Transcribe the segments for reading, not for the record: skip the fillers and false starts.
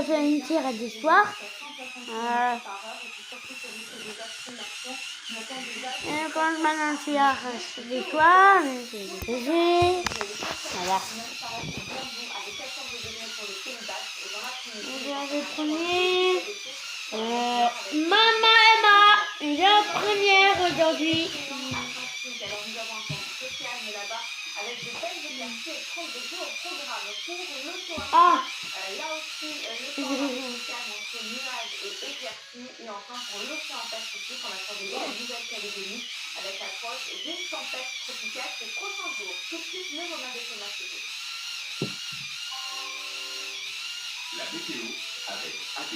va faire une tirade d'histoire. Et quand je m'annonce d'histoire, voilà. Le premier, Maman Emma, il est en première aujourd'hui. Ah. Là aussi, le temps entre nuages et éclaircies. Et enfin, pour l'océan Pacifique, on a surveillé la Nouvelle-Calédonie avec l'approche d'une tempête tropicale ces prochains jours. Tout de suite, le moment de Thomas Météo. La météo avec AD.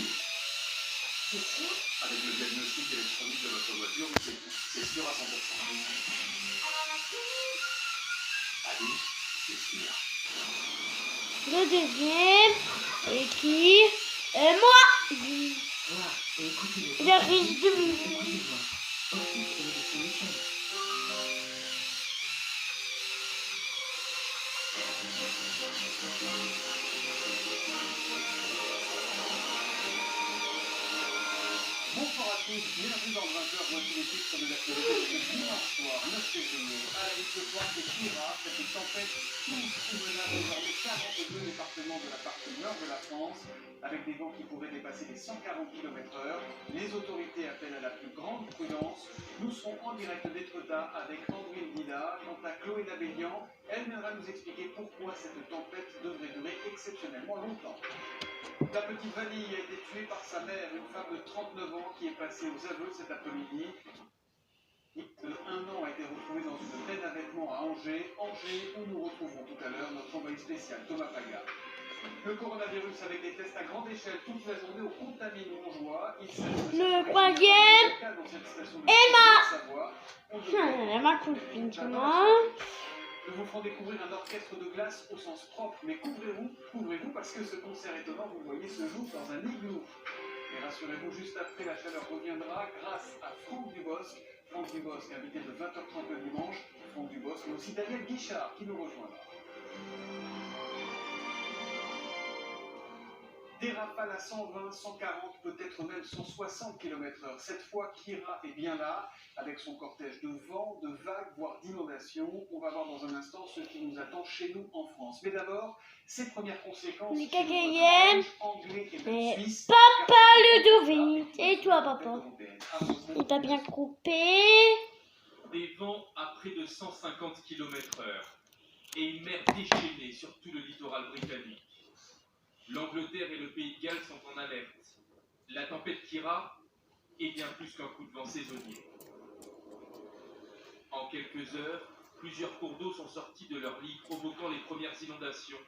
C'est sûr? Avec le diagnostic électronique de votre voiture, c'est sûr à 100%. AD, c'est sûr. Le deuxième, et qui? Moi. Le risque de... Bonsoir à tous, bienvenue dans 20h, voici les titres de l'actualité de dimanche soir, 9 février. À la liste ce soir, c'est Kira, cette tempête qui menace désormais 42 départements de la partie nord de la France, avec des vents qui pourraient dépasser les 140 km/h. Les autorités appellent à la plus grande prudence. Nous serons en direct d'Étretat avec André Dida. Quant à Chloé Nabélian, elle viendra nous expliquer pourquoi cette tempête devrait durer exceptionnellement longtemps. La petite Vanille a été tuée par sa mère, une femme de 39 ans qui est passée aux aveux cet après-midi. De 1 an a été retrouvée dans une benne à vêtements à Angers, où nous retrouverons tout à l'heure notre envoyé spécial Thomas Paga. Le coronavirus avec des tests à grande échelle toute la journée au Contamine Montjoie. Le troisième, Emma. Ma copine, Nous vous ferons découvrir un orchestre de glace au sens propre, mais couvrez-vous parce que ce concert étonnant, vous voyez, se joue dans un igloo. Et rassurez-vous, juste après, la chaleur reviendra grâce à Franck Dubosc. Franck Dubosc, invité de 20h30 le dimanche. Franck Dubosc, mais aussi Daniel Guichard qui nous rejoindra. Des rafales à 120, 140, peut-être même 160 km/h. Cette fois, Kira est bien là, avec son cortège de vent, de vagues, voire d'inondations. On va voir dans un instant ce qui nous attend chez nous en France. Mais d'abord, ses premières conséquences les chez quatrièmes, anglais et même suisse. Papa Ludovic. Et toi, papa? Il t'a bien coupé. Des vents à près de 150 km/h et une mer déchaînée sur tout le littoral britannique. L'Angleterre et le Pays de Galles sont en alerte. La tempête Kira est bien plus qu'un coup de vent saisonnier. En quelques heures, plusieurs cours d'eau sont sortis de leur lit, provoquant les premières inondations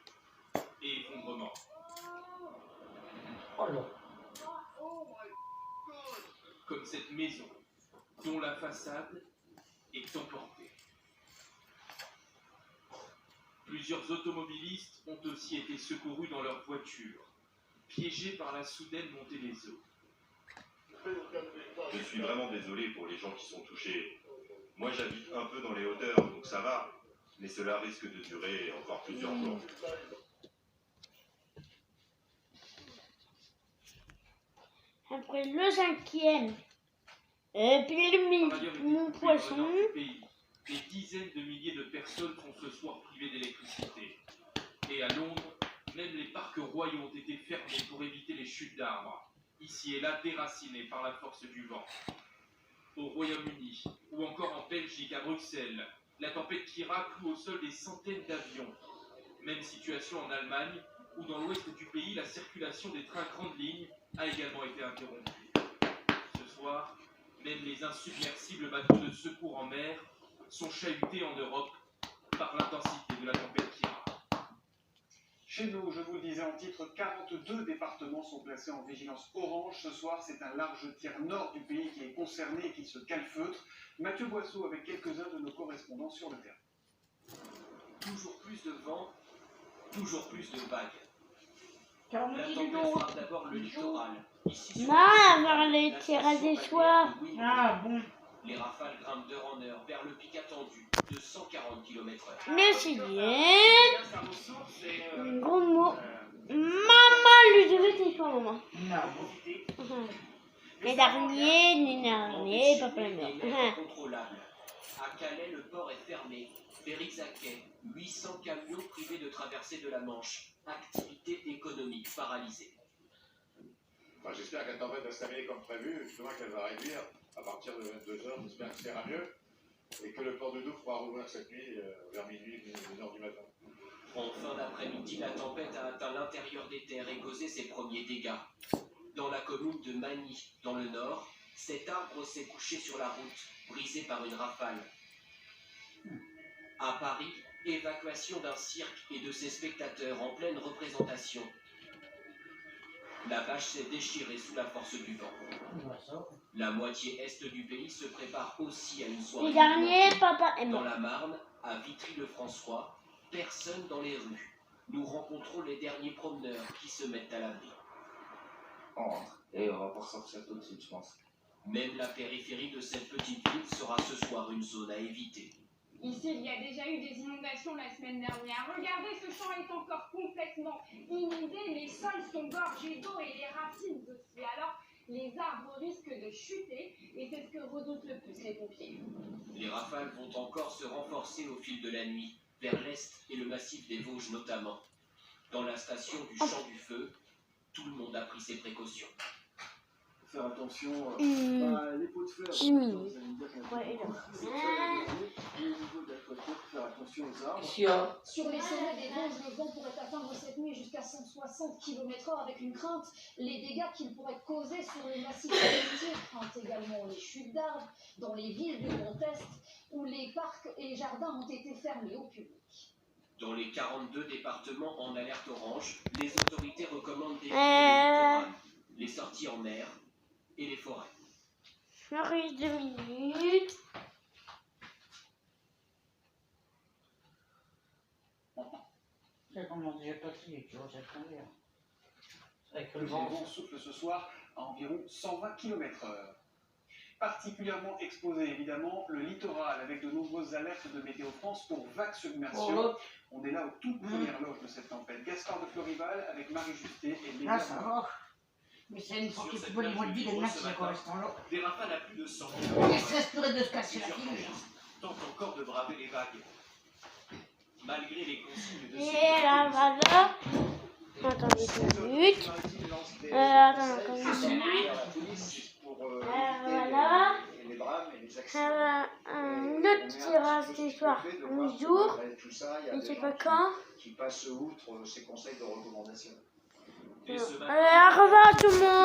et effondrements. Comme cette maison, dont la façade est emportée. Plusieurs automobilistes ont aussi été secourus dans leur voiture, piégés par la soudaine montée des eaux. Je suis vraiment désolé pour les gens qui sont touchés. Moi j'habite un peu dans les hauteurs, donc ça va, mais cela risque de durer encore plusieurs jours. Après le cinquième, et puis mon poisson. Des dizaines de milliers de personnes sont ce soir privées d'électricité. Et à Londres, même les parcs royaux ont été fermés pour éviter les chutes d'arbres, ici et là déracinés par la force du vent. Au Royaume-Uni, ou encore en Belgique, à Bruxelles, la tempête Kira cloue au sol des centaines d'avions. Même situation en Allemagne, où dans l'ouest du pays, la circulation des trains grandes lignes a également été interrompue. Ce soir, même les insubmersibles bateaux de secours en mer sont chahutés en Europe par l'intensité de la tempête Kira. Chez nous, je vous le disais en titre, 42 départements sont placés en vigilance orange. Ce soir, c'est un large tiers nord du pays qui est concerné et qui se calfeutre. Mathieu Boisseau avec quelques-uns de nos correspondants sur le terrain. Toujours plus de vent, toujours plus de vagues. La tempête frappe d'abord le littoral. Ici, avoir les tirages des soirs. Ah bon. Les rafales grimpent d'heure en heure vers le pic attendu de 140 km/h. Le sixième, gros mot. Maman Ludovic et toi. pas maman. Non. Les derniers, papa est mort. Incontrôlable. À Calais, le port est fermé. Périzaquet, 800 camions privés de traversée de la Manche. Activité économique paralysée. Enfin, j'espère que la tempête va se terminer comme prévu, justement qu'elle va réduire à partir de 22h, j'espère que ça ira mieux, et que le port de Douvres pourra rouvrir cette nuit vers minuit, 2h du matin. En fin d'après-midi, la tempête a atteint l'intérieur des terres et causé ses premiers dégâts. Dans la commune de Magny, dans le nord, cet arbre s'est couché sur la route, brisé par une rafale. À Paris, évacuation d'un cirque et de ses spectateurs en pleine représentation. La bâche s'est déchirée sous la force du vent. La moitié est du pays se prépare aussi à une soirée. Les derniers, papa est Dans mort. la Marne, à Vitry-le-François, personne dans les rues. Nous rencontrons les derniers promeneurs qui se mettent à l'abri. On rentre. Et on va pas ressortir tout de suite, je pense. Même la périphérie de cette petite ville sera ce soir une zone à éviter. Ici, il y a déjà eu des inondations la semaine dernière. Regardez, ce champ est encore complètement inondé. Les sols sont gorgés d'eau et les racines aussi. Alors, les arbres risquent de chuter et c'est ce que redoutent le plus les pompiers. Les rafales vont encore se renforcer au fil de la nuit, vers l'est et le massif des Vosges notamment. Dans la station du Champ du Feu, tout le monde a pris ses précautions. Faire attention, les pots de fer, 10 minutes. vous allez me dire qu'il y a Ouais, beaucoup de et choses à faire. Et au niveau de la toiture, faire attention aux arbres. Sur les sommets des Vosges, le vent pourrait atteindre cette nuit jusqu'à 160 km/h avec une crainte. Les dégâts qu'il pourrait causer sur les massifs forestiers craintent également les chutes d'arbres dans les villes du Grand Est où les parcs et jardins ont été fermés au public. Dans les 42 départements en alerte orange, les autorités recommandent d'éviter le littoral, les sorties en mer et les forêts. Je me reste 2 minutes. Ça commence déjà pas si vite, tu vois, ça se convient. Avec Le vent souffle ce soir à environ 120 km/h. Particulièrement exposé évidemment le littoral avec de nombreuses alertes de Météo France pour vagues submersion. On est là aux toutes premières loges de cette tempête. Gaspard de Florival avec Marie Justé et les Là, ça va. Mais c'est une fois qu'il faut les mois de vie, les nains qui correspondent là. Des rafales à plus de 100 On laisse respirer de se casser la Plusieurs figure. campistes tentent encore de braver les vagues. Malgré les consignes de Et là, voilà. Attendez 2 minutes. Attends, encore une minute. Voilà. Un autre tirage ce soir, un jour, je ne sais pas quand. Qui passe outre ces conseils de recommandation. Et ce matin, Au revoir tout le monde.